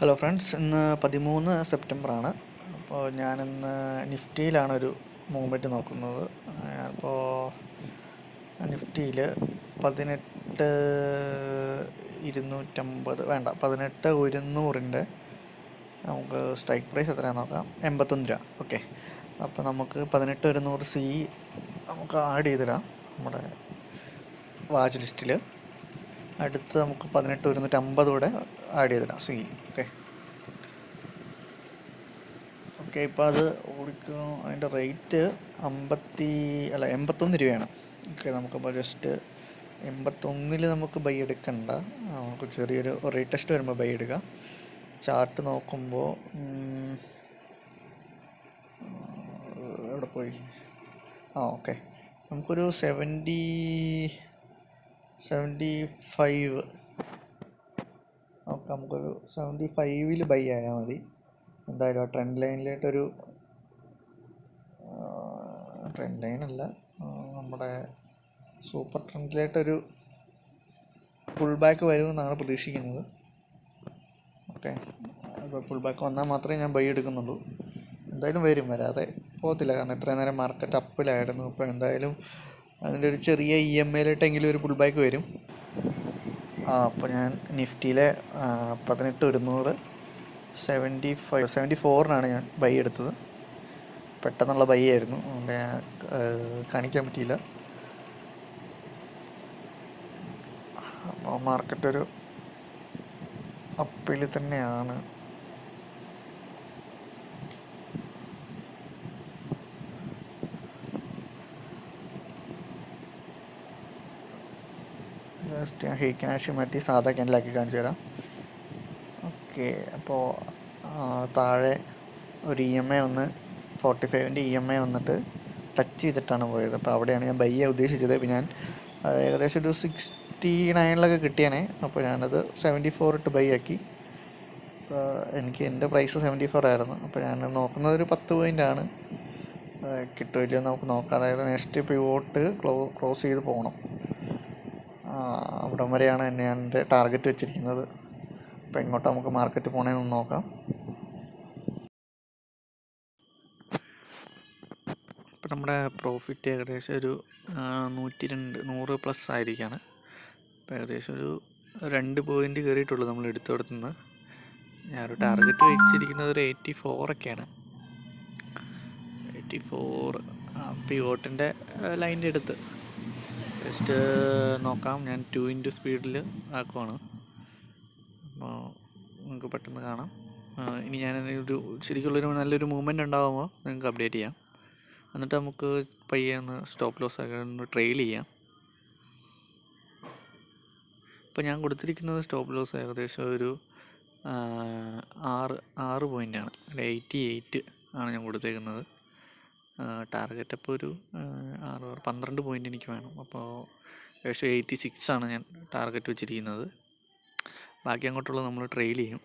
Hello friends, ഇന്ന് 13 സെപ്റ്റംബറാണ്. അപ്പോൾ ഞാനിന്ന് നിഫ്റ്റിയിലാണൊരു മൂവ്മെൻറ്റ് നോക്കുന്നത്. അപ്പോൾ നിഫ്റ്റിയിൽ 18,250 വേണ്ട 18,100 നമുക്ക് സ്ട്രൈക്ക് പ്രൈസ് എത്രയാണെന്ന് നോക്കാം. 81 രൂപ. ഓക്കെ, അപ്പോൾ നമുക്ക് 18,100 സി നമുക്ക് ആഡ് ചെയ്തിടാം നമ്മുടെ വാച്ച് ലിസ്റ്റിൽ. അടുത്ത് നമുക്ക് 18,150 കൂടെ ആഡ് ചെയ്തിടാം സി. ഓക്കെ, ഇപ്പോൾ അത് ഓടിക്കും. അതിൻ്റെ റേറ്റ് 81 രൂപയാണ്. ഓക്കെ, നമുക്കപ്പോൾ ജസ്റ്റ് 81 നമുക്ക് ബൈ എടുക്കണ്ട. നമുക്ക് ചെറിയൊരു റേറ്റ് ടെസ്റ്റ് വരുമ്പോൾ ബൈ എടുക്കാം. ചാർട്ട് നോക്കുമ്പോൾ എവിടെ പോയി? ഓക്കെ, നമുക്കൊരു 75 ഓക്കെ, നമുക്കൊരു 75 ബൈ ആയാൽ മതി. എന്തായാലും ട്രെൻഡ് ലൈനിലായിട്ടൊരു ട്രെൻഡ് ലൈനല്ല, നമ്മുടെ സൂപ്പർ ട്രെൻഡിലായിട്ടൊരു പുൾ ബാക്ക് വരുമെന്നാണ് പ്രതീക്ഷിക്കുന്നത്. ഓക്കെ, അപ്പോൾ പുൾ ബാക്ക് വന്നാൽ മാത്രമേ ഞാൻ ബൈ എടുക്കുന്നുള്ളൂ. എന്തായാലും വരാതെ പോകത്തില്ല, കാരണം ഇത്രയും നേരം മാർക്കറ്റ് അപ്പിലായിരുന്നു. അപ്പോൾ എന്തായാലും അതിൻ്റെ ഒരു ചെറിയ EMI-യിലായിട്ടെങ്കിലും ഒരു പുൾ ബാക്ക് വരും. അപ്പോൾ ഞാൻ നിഫ്റ്റിയിലെ 18,100 74 ഞാൻ ബൈ എടുത്തത്. പെട്ടെന്നുള്ള ബൈ ആയിരുന്നു, അതുകൊണ്ട് ഞാൻ കാണിക്കാൻ പറ്റിയില്ല. അപ്പോൾ മാർക്കറ്റൊരു അപ്പിൽ തന്നെയാണ്. ജസ്റ്റ് ഞാൻ ക്യാഷ് മാറ്റി സാധാ ക്യാൻഡിലാക്കി കാണിച്ചു തരാം. ഓക്കെ, അപ്പോൾ താഴെ ഒരു EMI വന്ന് 45 EMI വന്നിട്ട് ടച്ച് ചെയ്തിട്ടാണ് പോയത്. അപ്പോൾ അവിടെയാണ് ഞാൻ ബൈ ഉദ്ദേശിച്ചത്. ഇപ്പോൾ ഞാൻ ഏകദേശം ഒരു 69 കിട്ടിയേനെ. അപ്പോൾ ഞാനത് 74 ഇട്ട് ബൈ ആക്കി. എനിക്ക് എൻ്റെ പ്രൈസ് 74 ആയിരുന്നു. അപ്പോൾ ഞാൻ നോക്കുന്നത് ഒരു 10 പോയിൻ്റാണ്. കിട്ടുമില്ലയോ നമുക്ക് നോക്കാം. അതായത് നെക്സ്റ്റ് പിവോട്ട് ക്ലോസ് ചെയ്ത് പോകണം. അവിടം വരെയാണ് ഞാൻ എൻ്റെ ടാർഗറ്റ് വെച്ചിരിക്കുന്നത്. അപ്പോൾ എങ്ങോട്ടാണ് നമുക്ക് മാർക്കറ്റ് പോകണമെന്ന് നോക്കാം. ഇപ്പോൾ നമ്മുടെ പ്രോഫിറ്റ് ഏകദേശം ഒരു 100 പ്ലസ് ആയിരിക്കുകയാണ്. അപ്പോൾ ഏകദേശം ഒരു 2 പോയിൻ്റ് കയറിയിട്ടുള്ളൂ നമ്മൾ എടുത്തുകൊടുത്തുനിന്ന്. ഞാനൊരു ടാർഗറ്റ് വെച്ചിരിക്കുന്നത് ഒരു 84 ഒക്കെയാണ്. 84 പിവോട്ടിൻ്റെ ലൈൻ്റെ അടുത്ത് ജസ്റ്റ് നോക്കാം. ഞാൻ 2x സ്പീഡിൽ ആക്കുവാണ്, അപ്പോൾ നിങ്ങൾക്ക് പെട്ടെന്ന് കാണാം. ഇനി ഞാനൊരു ശരിക്കുള്ളൊരു നല്ലൊരു മൂവ്മെൻറ്റ് ഉണ്ടാകുമ്പോൾ നിങ്ങൾക്ക് അപ്ഡേറ്റ് ചെയ്യാം. എന്നിട്ട് നമുക്ക് പയ്യെ ഒന്ന് സ്റ്റോപ്പ് ലോസ് ഒക്കെ ഒന്ന് ട്രെയിൽ ചെയ്യാം. ഇപ്പോൾ ഞാൻ കൊടുത്തിരിക്കുന്നത് സ്റ്റോപ്പ് ലോസ് ഏകദേശം ഒരു 6 പോയിൻ്റാണ്. 88 ആണ് ഞാൻ കൊടുത്തേക്കുന്നത്. ടാർഗറ്റ് അപ്പോൾ ഒരു 12 പോയിൻ്റ് എനിക്ക് വേണം. അപ്പോൾ ഏകദേശം 86 ആണ് ഞാൻ ടാർഗറ്റ് വെച്ചിരിക്കുന്നത്. ബാക്കി അങ്ങോട്ടുള്ളത് നമ്മൾ ട്രെയിൽ ചെയ്യും.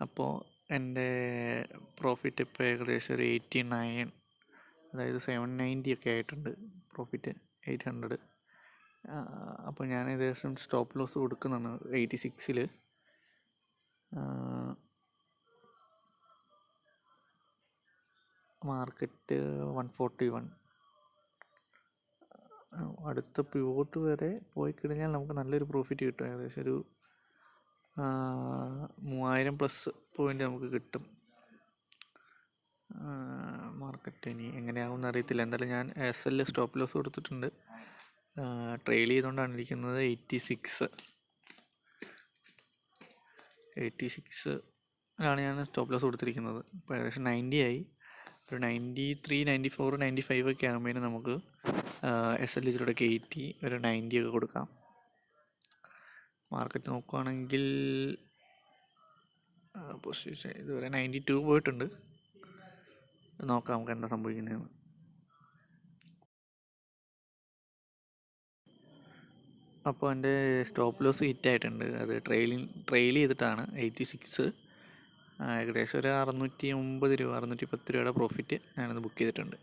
അപ്പോൾ എൻ്റെ പ്രോഫിറ്റ് ഇപ്പോൾ ഏകദേശം ഒരു 89, അതായത് 790 ഒക്കെ ആയിട്ടുണ്ട്. പ്രോഫിറ്റ് 800. അപ്പോൾ ഞാൻ ഏകദേശം സ്റ്റോപ്പ് ലോസ് കൊടുക്കുന്നതാണ് 86-ൽ. മാർക്കറ്റ് 141. അടുത്ത പിവോട്ട് വരെ പോയി കഴിഞ്ഞാൽ നമുക്ക് നല്ലൊരു പ്രോഫിറ്റ് കിട്ടും. ഏകദേശം ഒരു 3000 പ്ലസ് പോയിൻ്റ് നമുക്ക് കിട്ടും. മാർക്കറ്റ് ഇനി എങ്ങനെയാകുമെന്ന് അറിയത്തില്ല. എന്തായാലും ഞാൻ SL സ്റ്റോപ്പ് ലോസ് കൊടുത്തിട്ടുണ്ട്. ട്രെയിൽ ചെയ്തുകൊണ്ടാണ് ഇരിക്കുന്നത്. 86 ഞാൻ സ്റ്റോപ്പ് ലോസ് കൊടുത്തിരിക്കുന്നത്. ഇപ്പോൾ ഏകദേശം 90 ആയി. ഒരു 93, 94, 95 ഒക്കെ ആകുമ്പോഴേനും നമുക്ക് SL ഇതിലൂടെ കയറ്റി ഒരു 90 ഒക്കെ കൊടുക്കാം. മാർക്കറ്റ് നോക്കുകയാണെങ്കിൽ പൊസിഷൻ ഇതുവരെ 92 പോയിട്ടുണ്ട്. നോക്കാം നമുക്ക് എന്താ സംഭവിക്കുന്നതെന്ന്. അപ്പോൾ എൻ്റെ സ്റ്റോപ്പ് ലോസ് ഹിറ്റ് ആയിട്ടുണ്ട്. അത് ട്രെയിൽ ചെയ്തിട്ടാണ് 86. ഏകദേശം ഒരു 609 രൂപ 610 രൂപയുടെ പ്രോഫിറ്റ് ഞാനത് ബുക്ക് ചെയ്തിട്ടുണ്ട്.